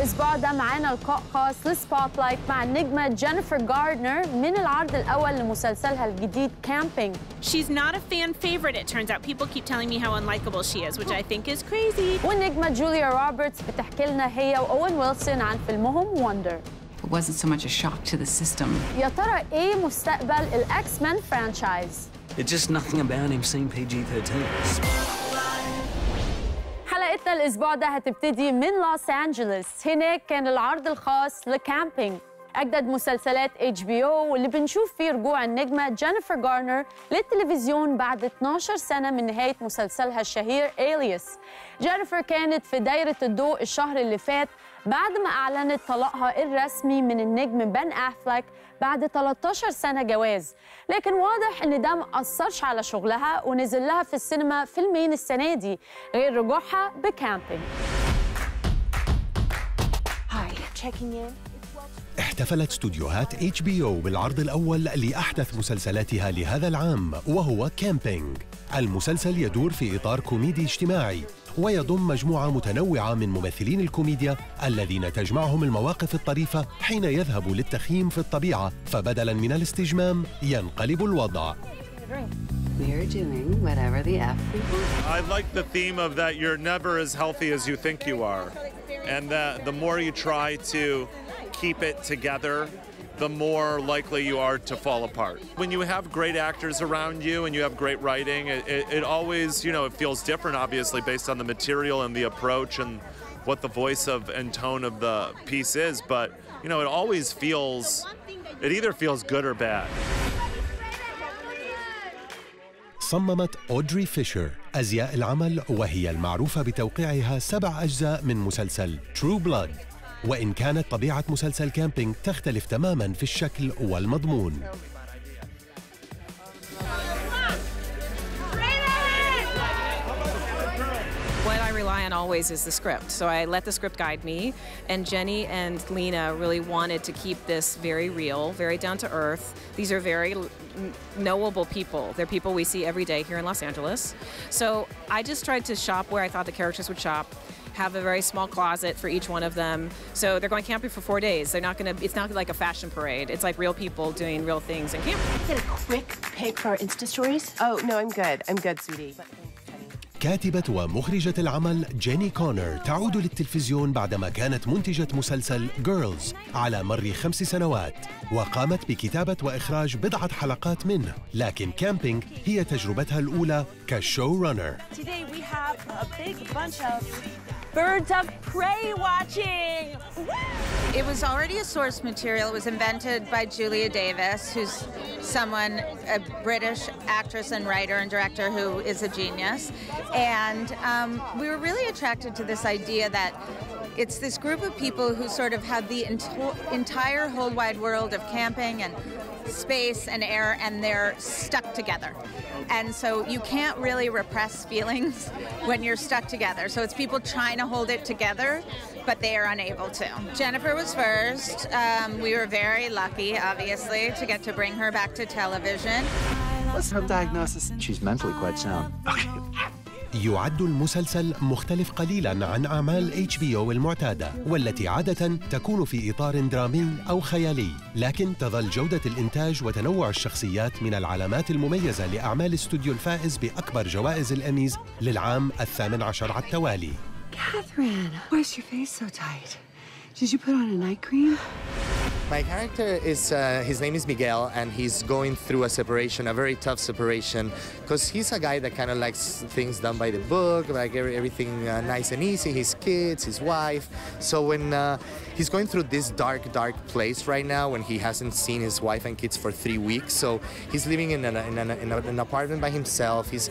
الأسبوع ده معانا لقاء خاص لسبوت لايت مع النجمة جينيفير جارنر من العرض الأول لمسلسلها الجديد كامبينج. She's not a fan favorite, it turns out. People keep telling me how unlikable she is, which I think is crazy. والنجمة جوليا روبرتس بتحكي لنا هي وأوين ويلسون عن فيلمهم وندر. It wasn't so much a shock to the system. يا ترى إيه مستقبل الإكس مان فرانشايز؟ It's just nothing about him seeing PG-13. حلقتنا الأسبوع ده هتبتدي من لوس أنجلوس. هناك كان العرض الخاص لكامبينج، أجدد مسلسلات HBO، واللي بنشوف فيه رجوع النجمة جينيفير جارنر للتلفزيون بعد 12 سنة من نهاية مسلسلها الشهير إلياس. جينيفير كانت في دايرة الضوء الشهر اللي فات بعد ما أعلنت طلاقها الرسمي من النجم بن أفلك بعد 13 سنة جواز، لكن واضح إن ده ما أثرش على شغلها ونزل لها في السينما فيلمين السنة دي غير رجوعها بكامبينج. احتفلت استوديوهات HBO بالعرض الأول لأحدث مسلسلاتها لهذا العام وهو كامبينج. المسلسل يدور في إطار كوميدي اجتماعي ويضم مجموعة متنوعة من ممثلين الكوميديا الذين تجمعهم المواقف الطريفة حين يذهبوا للتخييم في الطبيعة، فبدلاً من الاستجمام ينقلب الوضع. We're doing whatever the F we want. I like the theme of that you're never as healthy as you think you are. And that the more you try to keep it together, the more likely you are to fall apart. When you have great actors around you and you have great writing, it always, it feels different, obviously, based on the material and the approach and what the voice of and tone of the piece is. But, it always feels, it either feels good or bad. صممت أودري فيشر أزياء العمل، وهي المعروفة بتوقيعها 7 أجزاء من مسلسل ترو بلاد، وإن كانت طبيعة مسلسل كامبينج تختلف تماماً في الشكل والمضمون. What I rely on always is the script. So I let the script guide me, and Jenny and Lena really wanted to keep this very real, very down to earth. These are very knowable people. They're people we see every day here in Los Angeles. So I just tried to shop where I thought the characters would shop, have a very small closet for each one of them. So they're going camping for 4 days. It's not like a fashion parade. It's like real people doing real things in camping. Get a quick pic for our Insta stories? Oh, no, I'm good, sweetie. كاتبة ومخرجة العمل جيني كونر تعود للتلفزيون بعدما كانت منتجة مسلسل جيرلز على مر 5 سنوات، وقامت بكتابة وإخراج بضعة حلقات منه، لكن كامبينج هي تجربتها الأولى كشو رانر. Today we have a big bunch of birds of prey watching. It was already a source material. It was invented by Julia Davis, who's a British actress and writer and director who is a genius. And we were really attracted to this idea that it's this group of people who sort of have the entire whole wide world of camping and space and air, and they're stuck together. And so you can't really repress feelings when you're stuck together. So it's people trying to hold it together, but they are unable to. Jennifer was first. We were very lucky, obviously, to get to bring her back to television. What's her diagnosis? She's mentally quite sound. Okay. يعد المسلسل مختلف قليلاً عن أعمال HBO المعتادة، والتي عادة تكون في إطار درامي أو خيالي، لكن تظل جودة الإنتاج وتنوع الشخصيات من العلامات المميزة لأعمال استوديو الفائز بأكبر جوائز الأميز للعام 18 على التوالي. Catherine, why is your face so tight? Did you put on a night cream? My character is, his name is Miguel, and he's going through a separation, a very tough separation, because he's a guy that kind of likes things done by the book, like everything nice and easy, his kids, his wife. So when he's going through this dark place right now, when he hasn't seen his wife and kids for 3 weeks, so he's living in an apartment by himself, he's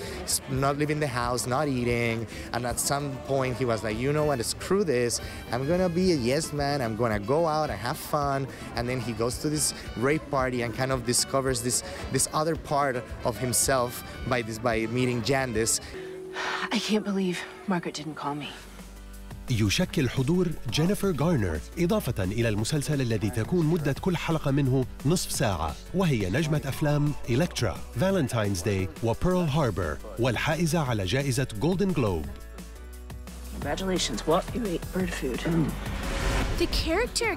not leaving the house, not eating, and at some point he was like, you know what, screw this, I'm gonna be a yes man, I'm gonna go out and have fun. And then he goes to this rave party and kind of discovers this other part of himself by meeting Jandis. I can't believe Margaret didn't call me. يشكل حضور جينيفير جارنر إضافة إلى المسلسل الذي تكون مدة كل حلقة منه نصف ساعة، وهي نجمة أفلام إلكترا، فالنتاينز داي وبيرل هاربر، والحائزة على جائزة جولدن جلوب. Congratulations, what? You ate bird food. The character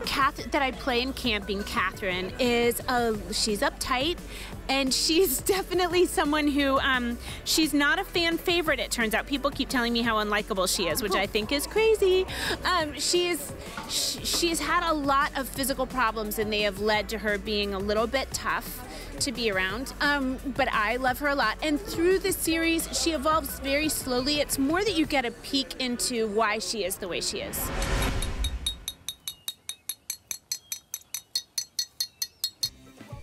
that I play in Camping, Catherine, is she's uptight, and she's definitely someone who she's not a fan favorite. It turns out people keep telling me how unlikable she is, which I think is crazy. She's had a lot of physical problems, and they have led to her being a little bit tough to be around, but I love her a lot. And through the series, she evolves very slowly. It's more that you get a peek into why she is the way she is.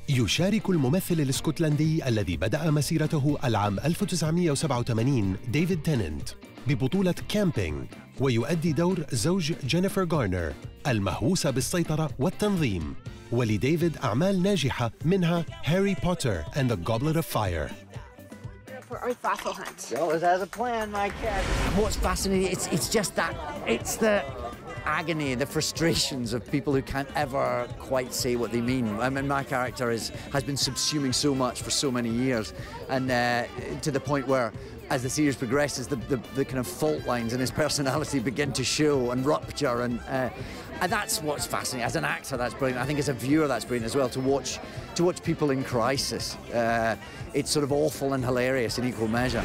يشارك الممثل الاسكتلندي الذي بدأ مسيرته العام 1987 ديفيد تيننت ببطولة كامبينج، ويؤدي دور زوج جينيفير جارنر المهووسة بالسيطرة والتنظيم. ولديفيد أعمال ناجحة منها هاري بوتر and the Goblet of Fire. For our fossil hunt. Well, it has a plan, my cat. What's fascinating, it's just that, it's the agony, the frustrations of people who can't ever quite say what they mean. I mean, my character has been subsuming so much for so many years, and to the point where, as the series progresses, the kind of fault lines in his personality begin to show and rupture, and that's what's fascinating. As an actor, that's brilliant. I think as a viewer, that's brilliant as well, to watch people in crisis. It's sort of awful and hilarious in equal measure.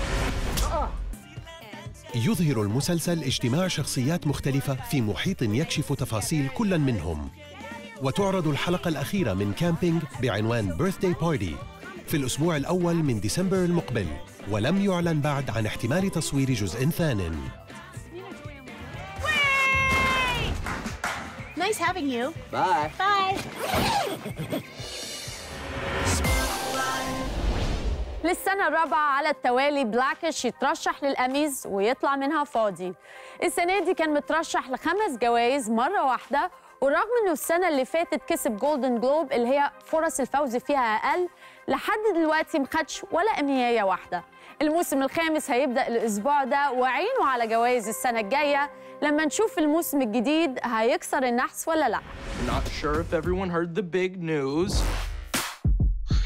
يظهر المسلسل اجتماع شخصيات مختلفة في محيط يكشف تفاصيل كل منهم. وتعرض الحلقة الأخيرة من كامبينج بعنوان Birthday Party في الأسبوع الأول من ديسمبر المقبل، ولم يعلن بعد عن احتمال تصوير جزء ثان. Nice having you. Bye. Bye. للسنة الرابعة على التوالي بلاكش يترشح للأميز ويطلع منها فاضي. السنة دي كان مترشح ل5 جوائز مرة واحدة، ورغم إنه السنة اللي فاتت كسب جولدن جلوب اللي هي فرص الفوز فيها أقل، لحد دلوقتي مخدش ولا أمنية واحدة. الموسم الخامس هيبدأ الأسبوع ده، وعينه على جوائز السنة الجاية لما نشوف الموسم الجديد هيكسر النحس ولا لأ. Not sure if everyone heard the big news.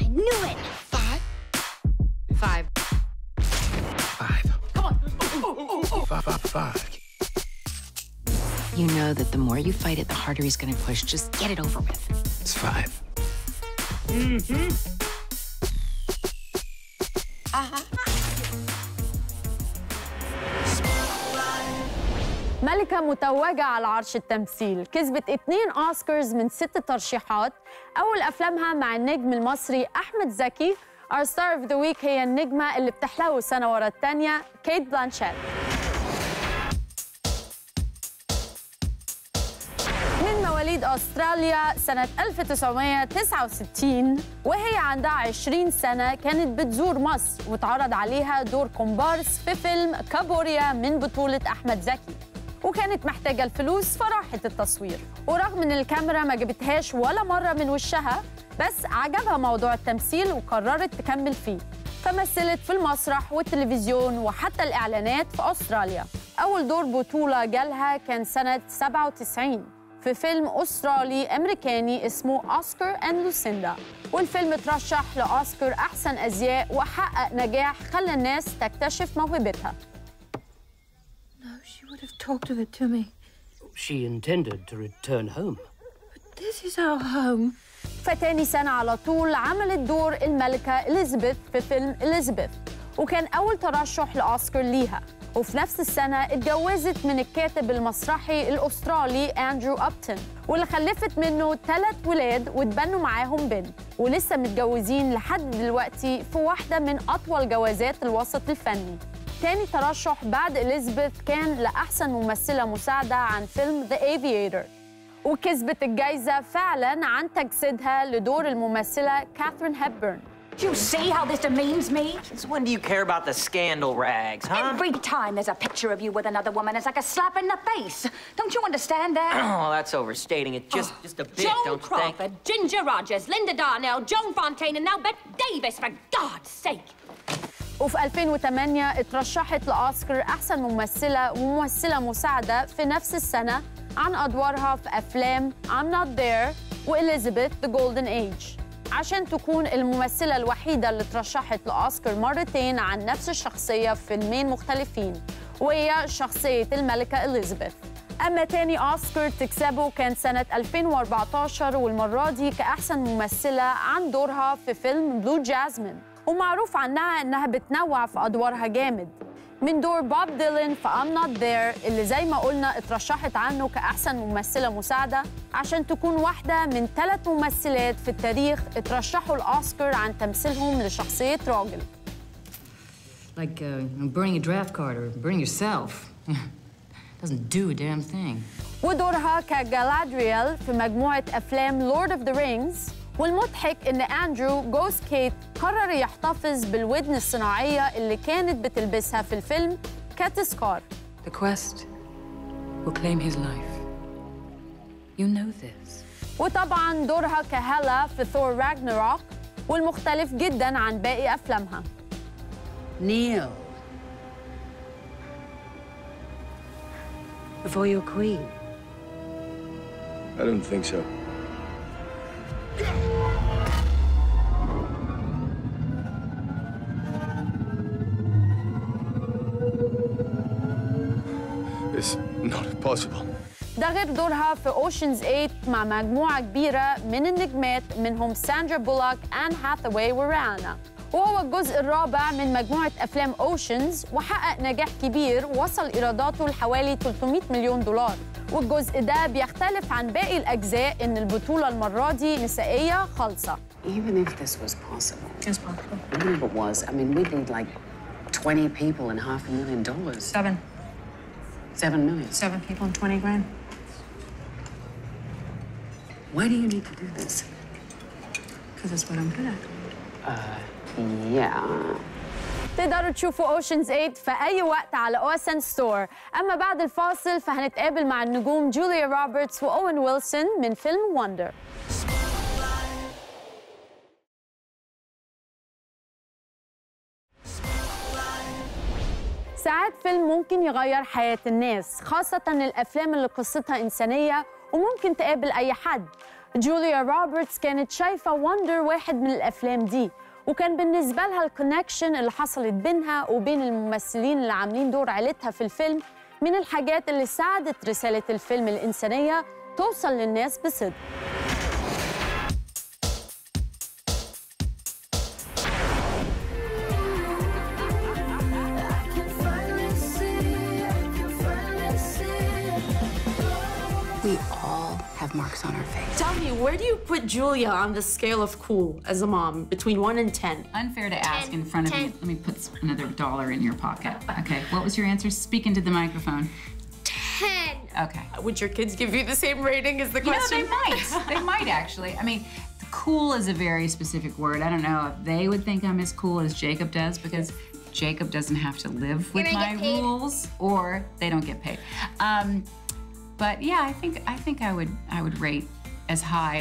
I knew it. 5. Come on. 5. You know that the more you fight it, the harder he's going to push. Just get it over with. It's 5. ملكة متوجة على عرش التمثيل، كسبت 2 أوسكارز من 6 ترشيحات. أول أفلامها مع النجم المصري أحمد زكي. Our Star of the Week هي النجمة اللي بتحلو سنة ورا التانية، كيت بلانشيت. من مواليد أستراليا سنة 1969، وهي عندها 20 سنة كانت بتزور مصر واتعرض عليها دور كومبارس في فيلم كابوريا من بطولة أحمد زكي، وكانت محتاجة الفلوس فراحت التصوير. ورغم إن الكاميرا ما جابتهاش ولا مرة من وشها، بس عجبها موضوع التمثيل وقررت تكمل فيه، فمثلت في المسرح والتلفزيون وحتى الإعلانات في أستراليا. أول دور بطولة جالها كان سنة 97 في فيلم أسترالي أمريكاني اسمه أوسكار أند لوسيندا، والفيلم اترشح لأوسكار أحسن أزياء وحقق نجاح خلى الناس تكتشف موهبتها. She would have talked of it to me. She intended to return home. But this is our home. فتاني سنة على طول عملت دور الملكة إليزابيث في فيلم إليزابيث، وكان أول ترشح لأوسكار ليها. وفي نفس السنة اتجوزت من الكاتب المسرحي الأسترالي أندرو أبتون، واللي خلفت منه 3 ولاد واتبنوا معاهم بنت، ولسه متجوزين لحد دلوقتي في واحدة من أطول جوازات الوسط الفني. تاني ترشح بعد إليزابيث كان لأحسن ممثلة مساعدة عن فيلم The Aviator، وكسبت الجايزة فعلاً عن تجسيدها لدور الممثلة كاثرين هيببرن. Do you see how this demeans me? Since when do you care about the scandal rags, huh? Every time there's a picture of you with another woman, it's like a slap in the face. Don't you understand that? Oh, that's overstating it just a bit, Joan don't you Crawford, think? Ginger Rogers, Linda Darnell, Joan Fontaine, and now Bette Davis, for God's sake. وفي 2008 اترشحت لأوسكار أحسن ممثلة وممثلة مساعدة في نفس السنة عن أدوارها في أفلام I'm Not There وإليزابيث The Golden Age، عشان تكون الممثلة الوحيدة اللي اترشحت لأوسكار مرتين عن نفس الشخصية في فيلمين مختلفين، وهي شخصية الملكة إليزابيث. أما تاني أوسكار تكسبه كان سنة 2014 والمرة دي كأحسن ممثلة عن دورها في فيلم بلو جازمين، ومعروف عنها إنها بتنوع في أدوارها جامد، من دور بوب ديلان في I'm Not There اللي زي ما قلنا اترشحت عنه كأحسن ممثلة مساعدة عشان تكون واحدة من 3 ممثلات في التاريخ اترشحوا الأوسكار عن تمثيلهم لشخصية راجل. Like burning a draft card or burning yourself. Doesn't do a damn thing. ودورها كجالادريال في مجموعة أفلام Lord of the Rings. والمضحك إن أندرو جوز كيت قرر يحتفظ بالودن الصناعية اللي كانت بتلبسها في الفيلم كتذكار. The quest will claim his life. You know this. وطبعاً دورها كهلا في ثور راجناروك والمختلف جداً عن باقي أفلامها. Kneel before your queen. I don't think so. It's not possible. ده غير دورها في Ocean's 8 مع مجموعة كبيرة من النجمات منهم ساندرا بولاك، آن هاثاواي وريانا، وهو الجزء الرابع من مجموعة أفلام Oceans وحقق نجاح كبير وصل إيراداته لحوالي $300 مليون. والجزء ده بيختلف عن باقي الأجزاء إن البطولة المرة دي نسائية خالصة. Even if this was possible. It's possible. Even if it was, I mean, we'd need like 20 people and $500,000. 7. 7 million. 7 people and 20 grand. Why do you need to do this? Because that's what I'm good at. Yeah. تقدروا تشوفوا Ocean's 8 في أي وقت على OSN ستور. أما بعد الفاصل فهنتقابل مع النجوم جوليا روبرتس وأوين ويلسون من فيلم وندر. ساعات فيلم ممكن يغير حياة الناس، خاصة الأفلام اللي قصتها إنسانية وممكن تقابل أي حد. جوليا روبرتس كانت شايفة وندر واحد من الأفلام دي، وكان بالنسبة لها الكونكشن اللي حصلت بينها وبين الممثلين اللي عاملين دور عيلتها في الفيلم من الحاجات اللي ساعدت رسالة الفيلم الإنسانية توصل للناس بصدق. We all have marks on our face. Tell me, where do you put Julia on the scale of cool as a mom, between 1 and 10? Unfair to ask in front of you. Let me put another $1 in your pocket. Okay, what was your answer? Speak into the microphone. 10. Okay. Would your kids give you the same rating as the question? You know, they might. They might, actually. I mean, cool is a very specific word. I don't know if they would think I'm as cool as Jacob does, because Jacob doesn't have to live with my rules, or they don't get paid. But yeah, I think I would rate as high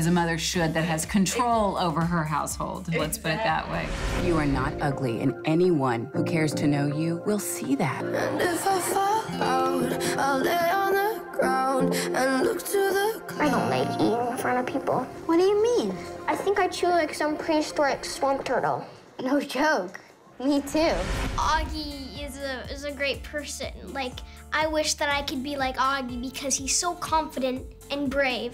as a mother should that has control over her household. Let's put it that way. You are not ugly, and anyone who cares to know you will see that. And if I fall out, I'll lay on the ground and look to the clouds. I don't like eating in front of people. What do you mean? I think I chew like some prehistoric swamp turtle. No joke. Me too. Augie is a great person. Like, I wish that I could be like Augie because he's so confident and brave.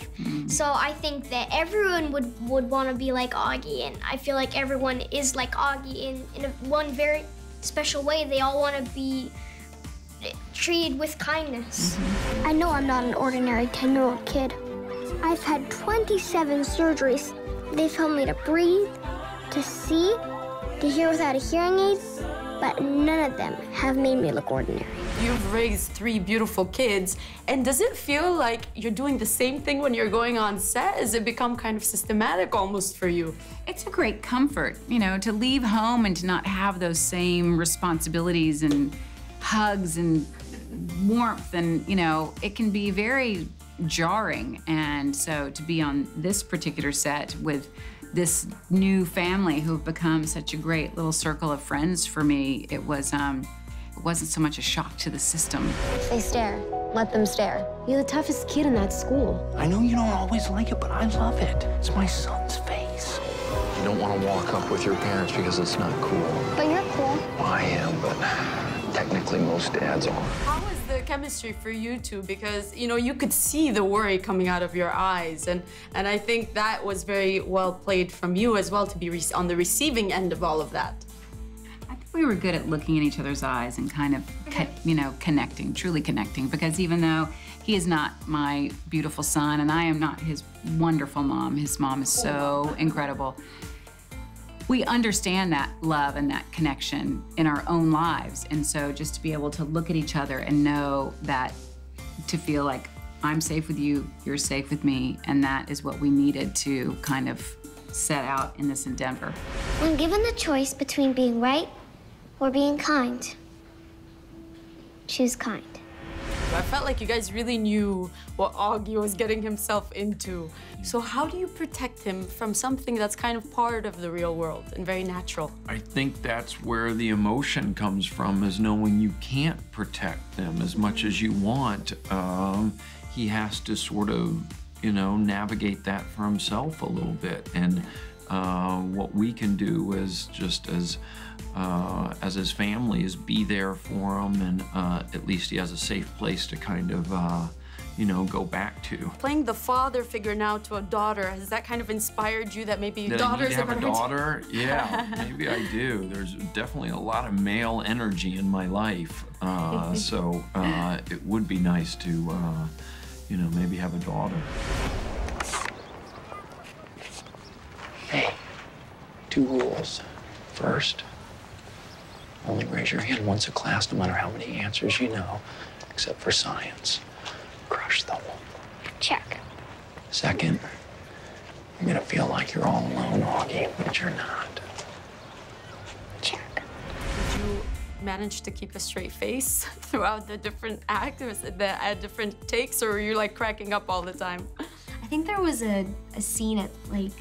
So I think that everyone would want to be like Augie, and I feel like everyone is like Augie in one very special way. They all want to be treated with kindness. I know I'm not an ordinary 10-year-old kid. I've had 27 surgeries. They've helped me to breathe, to see, to hear without a hearing aid, but none of them have made me look ordinary. You've raised 3 beautiful kids, and does it feel like you're doing the same thing when you're going on set? Has it become kind of systematic almost for you? It's a great comfort, you know, to leave home and to not have those same responsibilities and hugs and warmth, and, you know, it can be very jarring. And so to be on this particular set with this new family who've become such a great little circle of friends for me, it wasn't so much a shock to the system. They stare. Let them stare. You're the toughest kid in that school. I know you don't always like it, but I love it. It's my son's face. You don't want to walk up with your parents because it's not cool. But you're cool. I am, but that technically most dads are. How was the chemistry for you two? Because, you know, you could see the worry coming out of your eyes. And I think that was very well played from you as well, to be on the receiving end of all of that. I think we were good at looking in each other's eyes and kind of, you know, connecting, truly connecting. Because even though he is not my beautiful son and I am not his wonderful mom, his mom is so incredible, we understand that love and that connection in our own lives. And so just to be able to look at each other and know that, to feel like I'm safe with you, you're safe with me, and that is what we needed to kind of set out in this endeavor. When given the choice between being right or being kind, choose kind. I felt like you guys really knew what Augie was getting himself into. So how do you protect him from something that's kind of part of the real world and very natural? I think that's where the emotion comes from, is knowing you can't protect them as much as you want. He has to sort of, you know, navigate that for himself a little bit. And what we can do is just as his family is be there for him, and at least he has a safe place to kind of, you know, go back to. Playing the father figure now to a daughter, has that kind of inspired you that maybe daughters have a daughter? Yeah, maybe I do. There's definitely a lot of male energy in my life, so it would be nice to, you know, maybe have a daughter. Hey, 2 rules. First, only raise your hand once a class, no matter how many answers you know, except for science. Crush them. Check. Second, you're gonna feel like you're all alone, Augie, but you're not. Check. Did you manage to keep a straight face throughout the different acts, the different takes, or were you like cracking up all the time? I think there was a scene at like,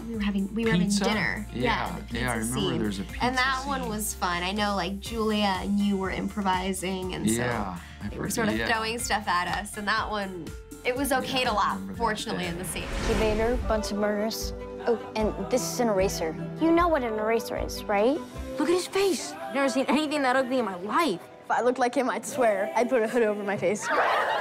we were having dinner. Yeah, the pizza I remember scene. there's a pizza And that scene. one was fun. I know like Julia and you were improvising, and so they were sort of throwing stuff at us. And that one, it was okay to laugh, fortunately, in the scene. Incubator, bunch of murders. Oh, and this is an eraser. You know what an eraser is, right? Look at his face. I've never seen anything that ugly in my life. If I looked like him, I'd swear I'd put a hood over my face.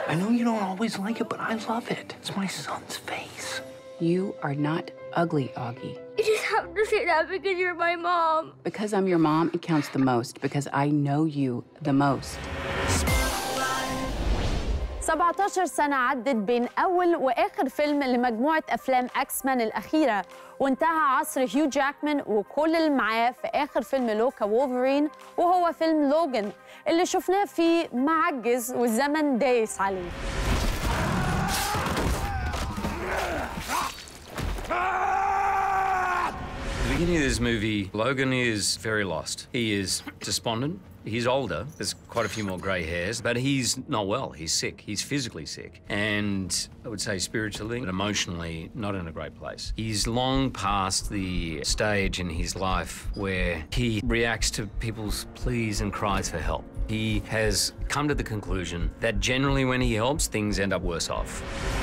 I know you don't always like it, but I love it. It's my son's face. You are not ugly, Augie. You just have to say that because you're my mom. Because I'm your mom, it counts the most, because I know you the most. 17 سنة عدت بين أول وآخر فيلم لمجموعة أفلام أكس مان الأخيرة، وانتهى عصر هيو جاكمان وكل اللي معاه في آخر فيلم له كوولفرين، وهو فيلم لوجان اللي شفناه فيه معجز والزمن دايس عليه. The beginning of this movie, Logan is very lost. He is despondent. He's older. There's quite a few more grey hairs, but he's not well. He's sick. He's physically sick. And I would say spiritually and emotionally not in a great place. He's long past the stage in his life where he reacts to people's pleas and cries for help. He has come to the conclusion that generally when he helps, things end up worse off.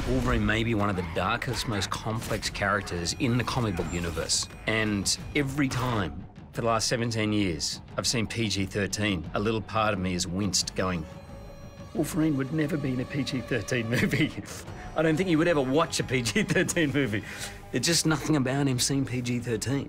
Wolverine may be one of the darkest, most complex characters in the comic book universe. And every time for the last 17 years, I've seen PG-13. A little part of me has winced, going, Wolverine would never be in a PG-13 movie. I don't think he would ever watch a PG-13 movie. There's just nothing about him seeing PG-13.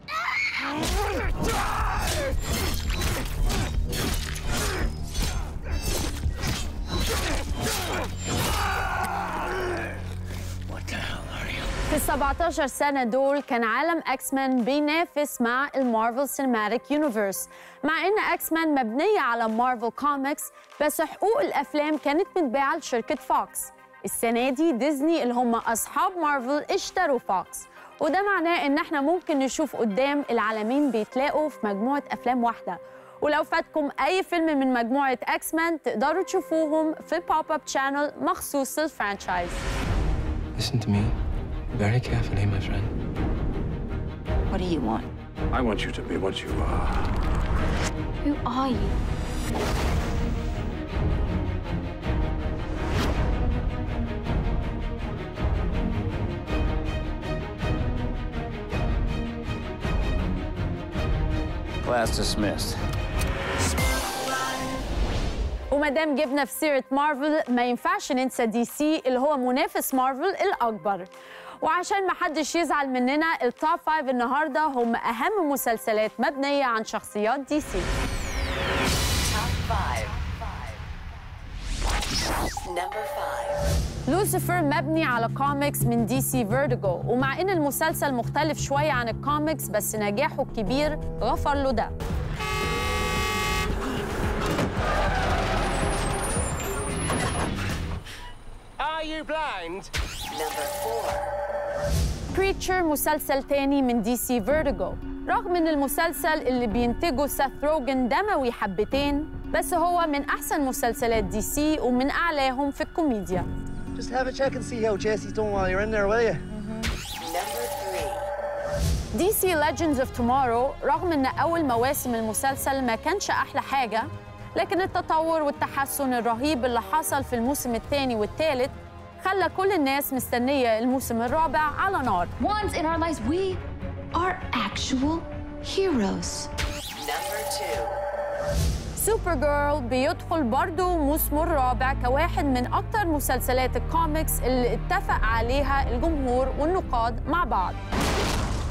في 17 سنة دول كان عالم أكس مان بينافس مع المارفل سينماتيك يونيفرس، مع إن أكس مان مبنية على مارفل كوميكس، بس حقوق الأفلام كانت متباعة لشركة فوكس. السنة دي ديزني اللي هم أصحاب مارفل اشتروا فوكس، وده معناه إن احنا ممكن نشوف قدام العالمين بيتلاقوا في مجموعة أفلام واحدة. ولو فاتكم أي فيلم من مجموعة أكس مان تقدروا تشوفوهم في بوب اب شانل مخصوص للفرانشايز. Listen to me very carefully, my friend. What do you want? I want you to be what you are. Who are you? Class dismissed. ومادام جبنا في سيرة مارفل ما ينفعش ننسى دي سي اللي هو منافس مارفل الأكبر. وعشان ما حدش يزعل مننا التوب 5 النهارده هم أهم مسلسلات مبنية عن شخصيات دي سي. لوسيفر مبني على كوميكس من دي سي فيرتيجو، ومع إن المسلسل مختلف شوية عن الكوميكس بس نجاحه الكبير غفر له ده. Are you blind? Number 4. بريتشر مسلسل تاني من دي سي فيرتيجو، رغم إن المسلسل اللي بينتجه سيث روجن دموي حبتين بس هو من أحسن مسلسلات دي سي ومن أعلاهم في الكوميديا. Just have a check and see how Jesse's doing while you're in there, will you? Number 3. دي سي Legends of Tomorrow، رغم إن أول مواسم المسلسل ما كانش أحلى حاجة، لكن التطور والتحسن الرهيب اللي حصل في الموسم الثاني والثالث خلى كل الناس مستنية الموسم الرابع على نار. Once in our lives we are actual heroes. Number 2. سوبر جيرل بيدخل برضه موسمه الرابع كواحد من أكتر مسلسلات الكوميكس اللي اتفق عليها الجمهور والنقاد مع بعض.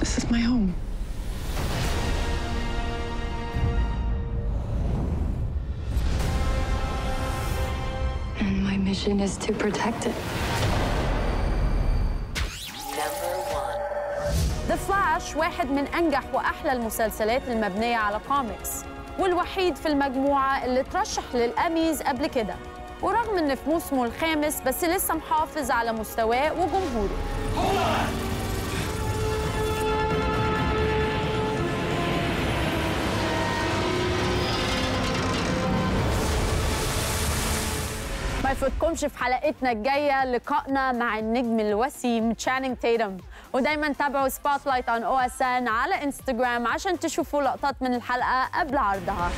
This is my home. And my mission is to protect it. Number 1. The Flash واحد من أنجح وأحلى المسلسلات المبنية على كوميكس، والوحيد في المجموعة اللي ترشح للأميز قبل كده، ورغم إن في موسمه الخامس بس لسه محافظ على مستواه وجمهوره. ما يفوتكمش في حلقتنا الجاية لقائنا مع النجم الوسيم تشانينج تيتم، ودايما تابعوا سبوت لايت on OSN على انستجرام عشان تشوفوا لقطات من الحلقة قبل عرضها.